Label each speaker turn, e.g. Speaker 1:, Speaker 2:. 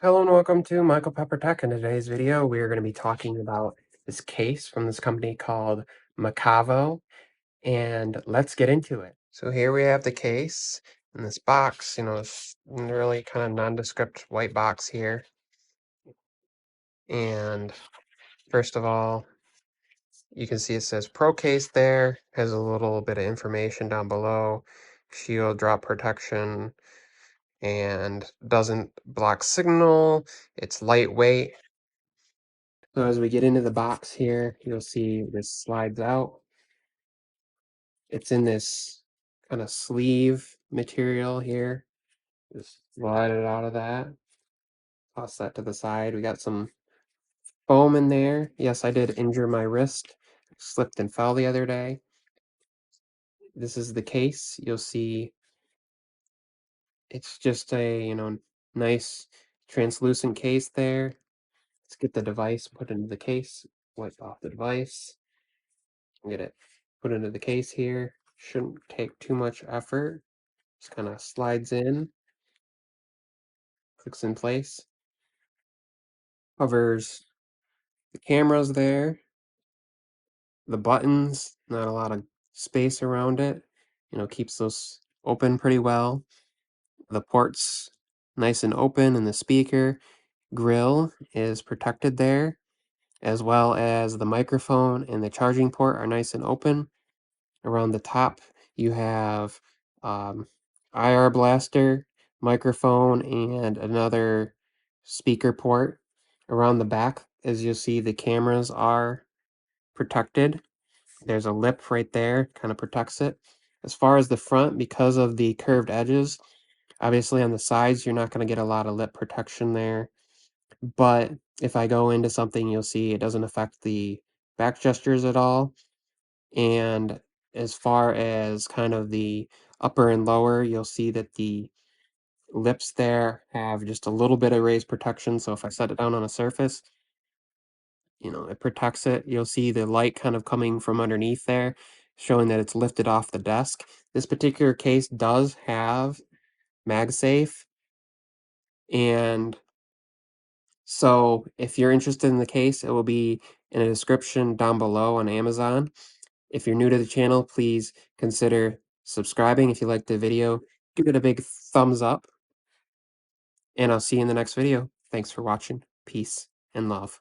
Speaker 1: Hello and welcome to Michael Pepper Tech. In today's video, we are going to be talking about this case from this company called Makava, and let's get into it. So here we have the case in this box, it's really kind of nondescript white box here. And first of all, you can see it says Pro Case there, has a little bit of information down below, shield drop protection, and doesn't block signal, it's lightweight. So as we get into the box here, you'll see this slides out. It's in this kind of sleeve material here. Just slide it out of that. Toss that to the side. We got some foam in there. Yes, I did injure my wrist. Slipped and fell the other day. This is the case. You'll see it's just a, nice translucent case there. Let's get the device put into the case. Wipe off the device. Get it put into the case here. Shouldn't take too much effort. Just kind of slides in, clicks in place, covers the cameras there, the buttons, not a lot of space around it, keeps those open pretty well. The ports nice and open, and the speaker grill is protected there, as well as the microphone and the charging port are nice and open. Around the top, you have IR blaster, microphone, and another speaker port. Around the back, as you'll see, the cameras are protected. There's a lip right there, kind of protects it. As far as the front, because of the curved edges, obviously on the sides, you're not going to get a lot of lip protection there. But if I go into something, you'll see it doesn't affect the back gestures at all. And as far as kind of the upper and lower, you'll see that the lips there have just a little bit of raised protection. So if I set it down on a surface, it protects it. You'll see the light kind of coming from underneath there, showing that it's lifted off the desk. This particular case does have Magsafe. And so if you're interested in the case, it will be in a description down below on Amazon. If you're new to the channel, please consider subscribing. If you liked the video, give it a big thumbs up, and I'll see you in the next video. Thanks for watching. Peace and love.